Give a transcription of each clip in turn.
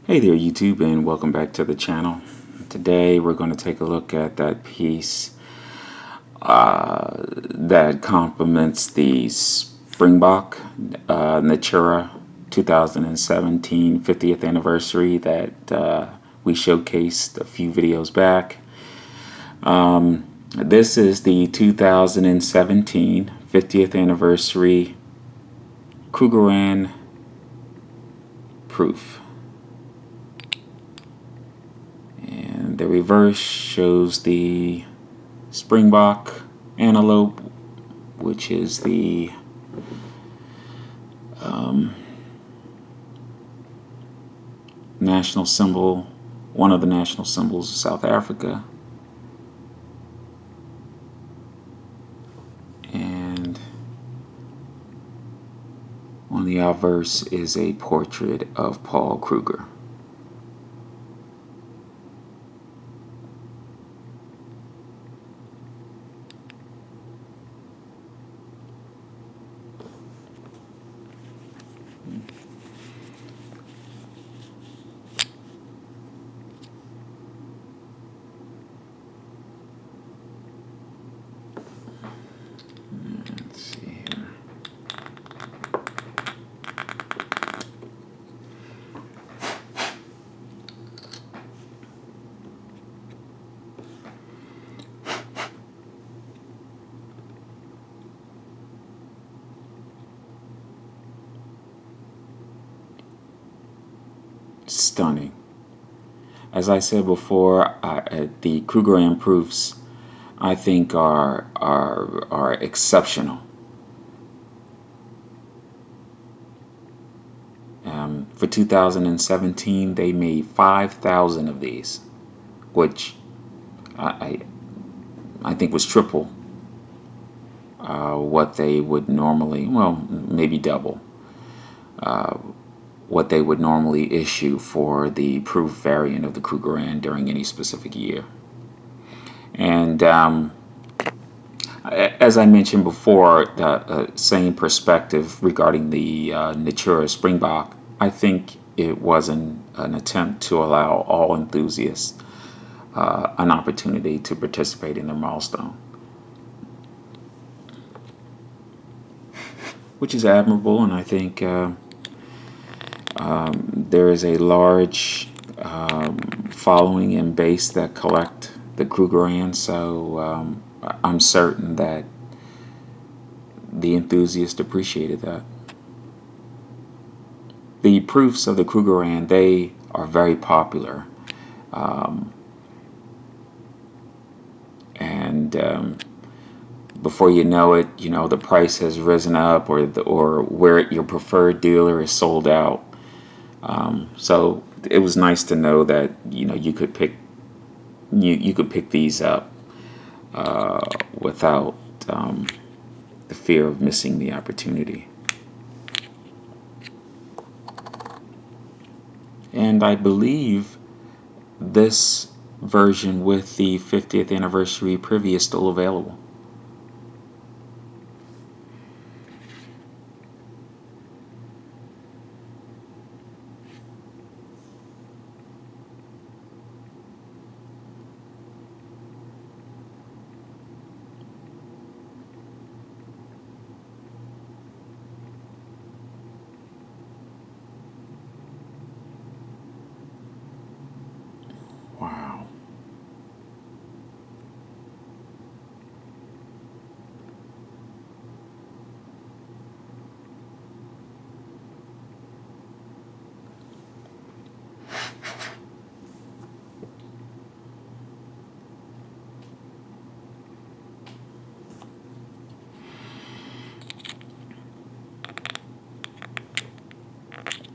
Hey there YouTube, and welcome back to the channel. Today we're going to take a look at that piece that complements the Springbok Natura 2017 50th anniversary that we showcased a few videos back. This is the 2017 50th anniversary Krugerrand proof. The reverse shows the Springbok antelope, which is the national symbol, one of the national symbols of South Africa. And on the obverse is a portrait of Paul Kruger. Let's see here. Stunning. As I said before, the Krugerrand proofs I think are exceptional. For 2017, they made 5,000 of these, which I think was triple what they would normally, well, maybe double what they would normally issue for the proof variant of the Krugerrand during any specific year. And as I mentioned before, the same perspective regarding the Natura Springbok, I think it was an attempt to allow all enthusiasts an opportunity to participate in their milestone, which is admirable. And I think there is a large following and base that collect the Krugerrand, so I'm certain that the enthusiasts appreciated that. The proofs of the Krugerrand, they are very popular, and before you know it, the price has risen up, or where your preferred dealer is sold out. So it was nice to know that you could pick these up without the fear of missing the opportunity. And I believe this version with the 50th anniversary Privy is still available. Wow.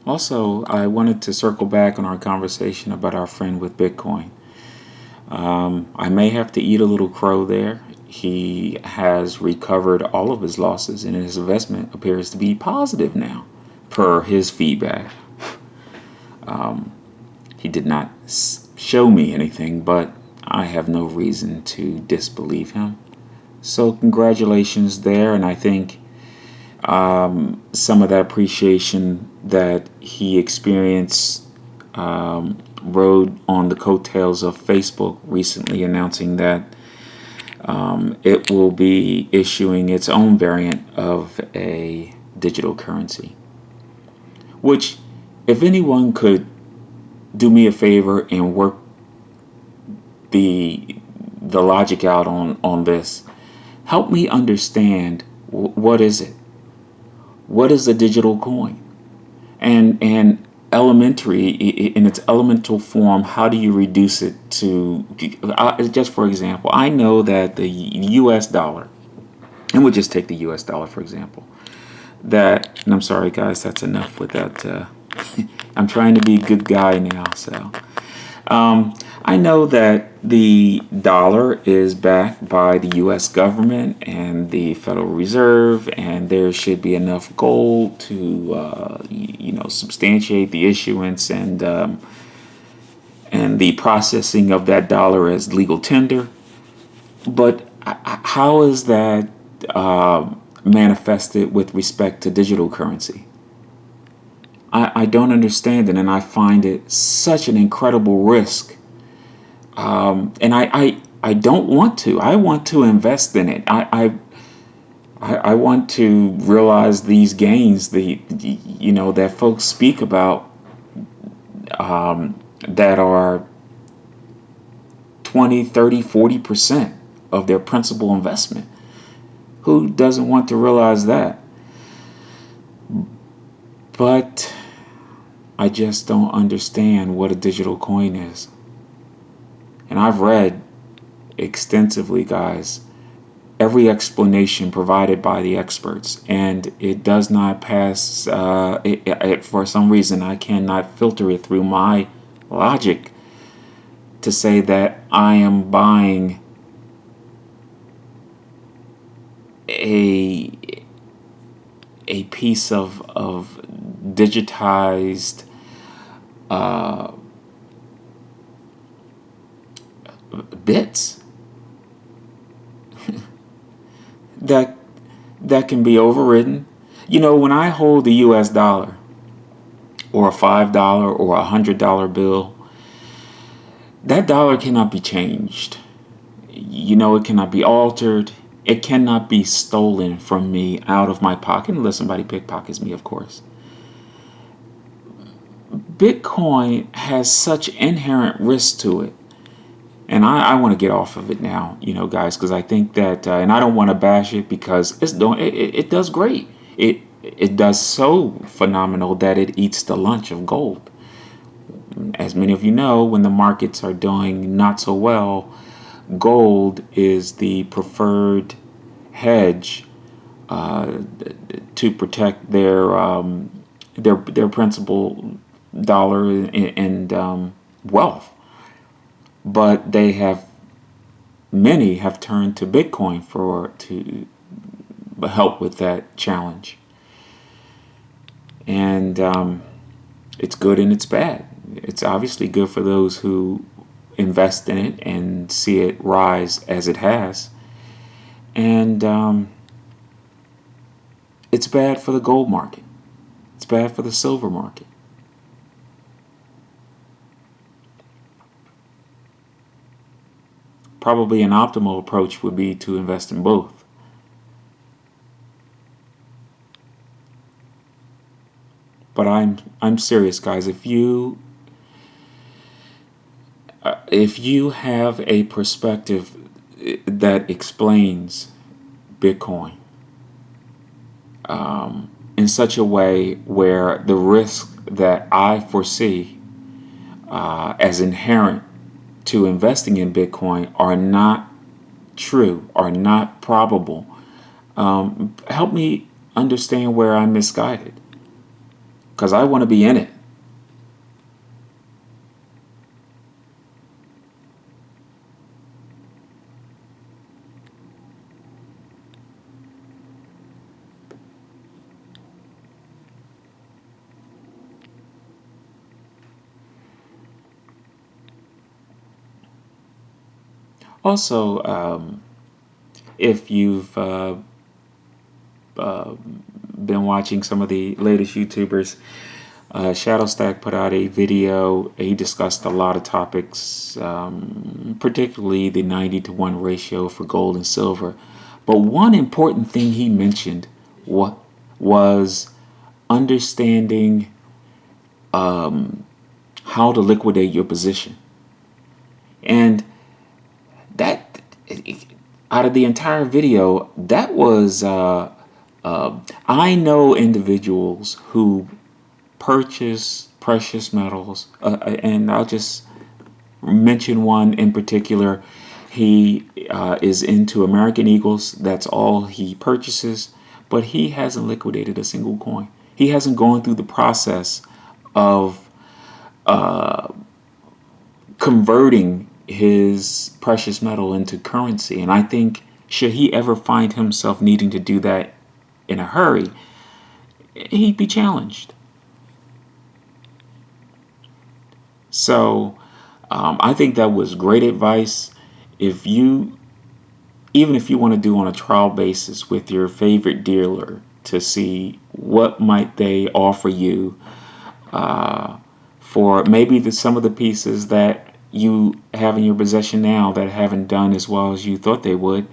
Also, I wanted to circle back on our conversation about our friend with Bitcoin. I may have to eat a little crow there. He has recovered all of his losses, and his investment appears to be positive now, per his feedback. He did not show me anything, but I have no reason to disbelieve him. So congratulations there, and I think some of that appreciation that he experienced rode on the coattails of Facebook recently announcing that it will be issuing its own variant of a digital currency. Which, if anyone could do me a favor and work the logic out on this, help me understand what is it? What is a digital coin? And elementary, in its elemental form, how do you reduce it to, just for example, I know that the US dollar, and we'll just take the US dollar for example, and I'm sorry guys, that's enough with that. I'm trying to be a good guy now, so I know that the dollar is backed by the U.S. government and the Federal Reserve, and there should be enough gold to, substantiate the issuance and the processing of that dollar as legal tender. But how is that manifested with respect to digital currency? I don't understand it, and I find it such an incredible risk. And I don't want to. I want to invest in it. I want to realize these gains, that folks speak about, that are 20, 30, 40% of their principal investment. Who doesn't want to realize that? But I just don't understand what a digital coin is. And I've read extensively, guys, every explanation provided by the experts, and it does not pass, for some reason, I cannot filter it through my logic to say that I am buying a piece of digitized bits that can be overridden. When I hold the US dollar or a $5 or a $100 bill, that dollar cannot be changed. It cannot be altered. It cannot be stolen from me out of my pocket unless somebody pickpockets me, of course. Bitcoin has such inherent risk to it. And I want to get off of it now, guys, because I think that, and I don't want to bash it because it does great. It does so phenomenal that it eats the lunch of gold. As many of you know, when the markets are doing not so well, gold is the preferred hedge to protect their principal dollar and wealth. But many have turned to Bitcoin to help with that challenge. And it's good and it's bad. It's obviously good for those who invest in it and see it rise as it has. And it's bad for the gold market. It's bad for the silver market. Probably an optimal approach would be to invest in both. But I'm serious, guys. If you have a perspective that explains Bitcoin in such a way where the risk that I foresee as inherent to investing in Bitcoin are not true, are not probable, help me understand where I'm misguided, because I want to be in it. Also, if you've been watching some of the latest YouTubers, Shadow Stack put out a video. He discussed a lot of topics, particularly the 90-to-1 ratio for gold and silver. But one important thing he mentioned was understanding how to liquidate your position. And that, out of the entire video, that was, I know individuals who purchase precious metals, and I'll just mention one in particular. He is into American Eagles. That's all he purchases, but he hasn't liquidated a single coin. He hasn't gone through the process of converting his precious metal into currency. And I think, should he ever find himself needing to do that in a hurry, he'd be challenged. So I think that was great advice. Even if you want to do on a trial basis with your favorite dealer to see what might they offer you for maybe some of the pieces that you have in your possession now that haven't done as well as you thought they would.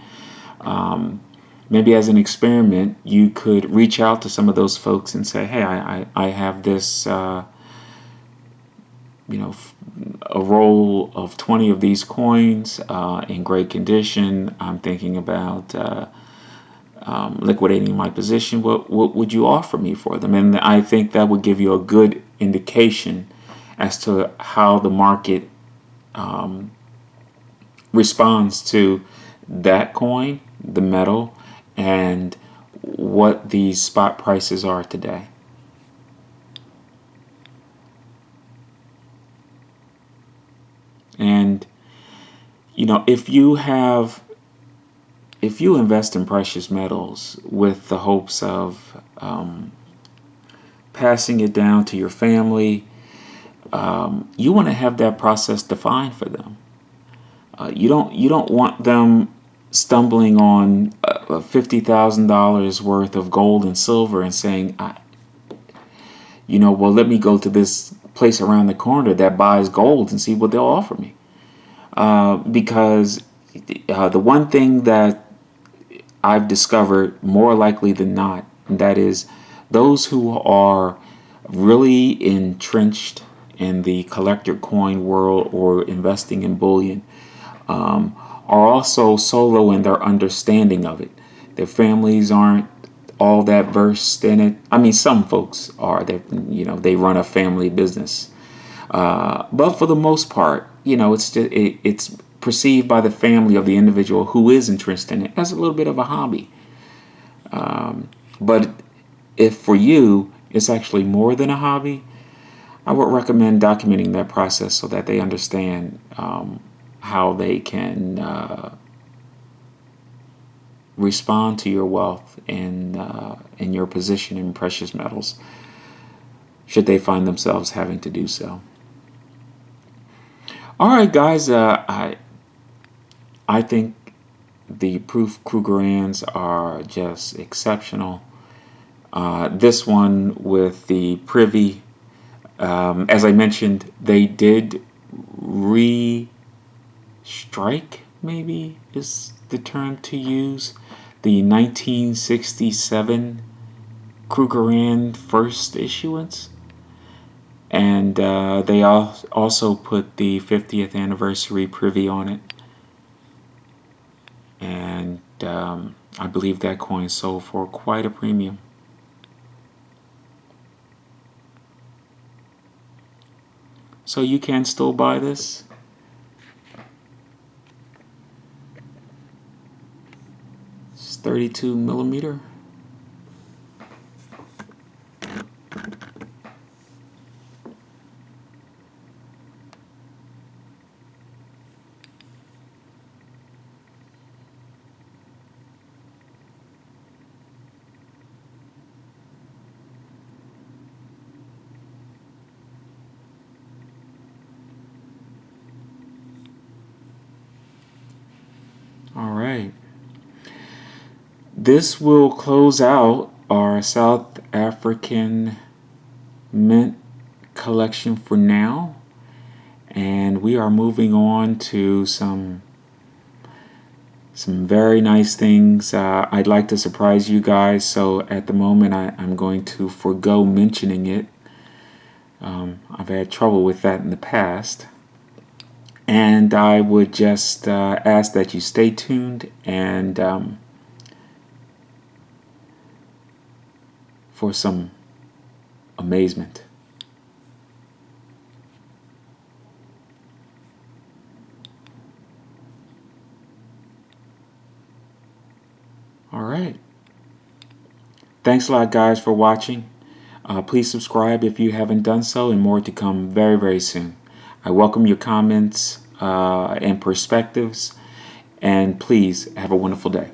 Maybe as an experiment, you could reach out to some of those folks and say, hey, I have this, a roll of 20 of these coins in great condition. I'm thinking about liquidating my position. What would you offer me for them? And I think that would give you a good indication as to how the market responds to that coin, the metal, and what the spot prices are today. And if you invest in precious metals with the hopes of passing it down to your family, you want to have that process defined for them. You don't want them stumbling on $50,000 worth of gold and silver and saying, well, let me go to this place around the corner that buys gold and see what they'll offer me. Because the one thing that I've discovered more likely than not, and that is those who are really entrenched in the collector coin world or investing in bullion are also solo in their understanding of it. Their families aren't all that versed in it. I mean, some folks are. They run a family business, but for the most part, it's perceived by the family of the individual who is interested in it as a little bit of a hobby. But if for you it's actually more than a hobby, I would recommend documenting that process so that they understand how they can respond to your wealth and your position in precious metals, should they find themselves having to do so. All right, guys. I think the Proof Krugerrands are just exceptional. This one with the Privy, as I mentioned, they did strike, maybe is the term to use, the 1967 Krugerrand first issuance. And they also put the 50th anniversary Privy on it. And I believe that coin sold for quite a premium. So you can still buy this. It's 32 millimeter. All right. This will close out our South African mint collection for now, and we are moving on to some very nice things. I'd like to surprise you guys, so at the moment I'm going to forego mentioning it. I've had trouble with that in the past, and I would just ask that you stay tuned and for some amazement. All right. Thanks a lot, guys, for watching. Please subscribe if you haven't done so, and more to come very, very soon. I welcome your comments and perspectives, and please have a wonderful day.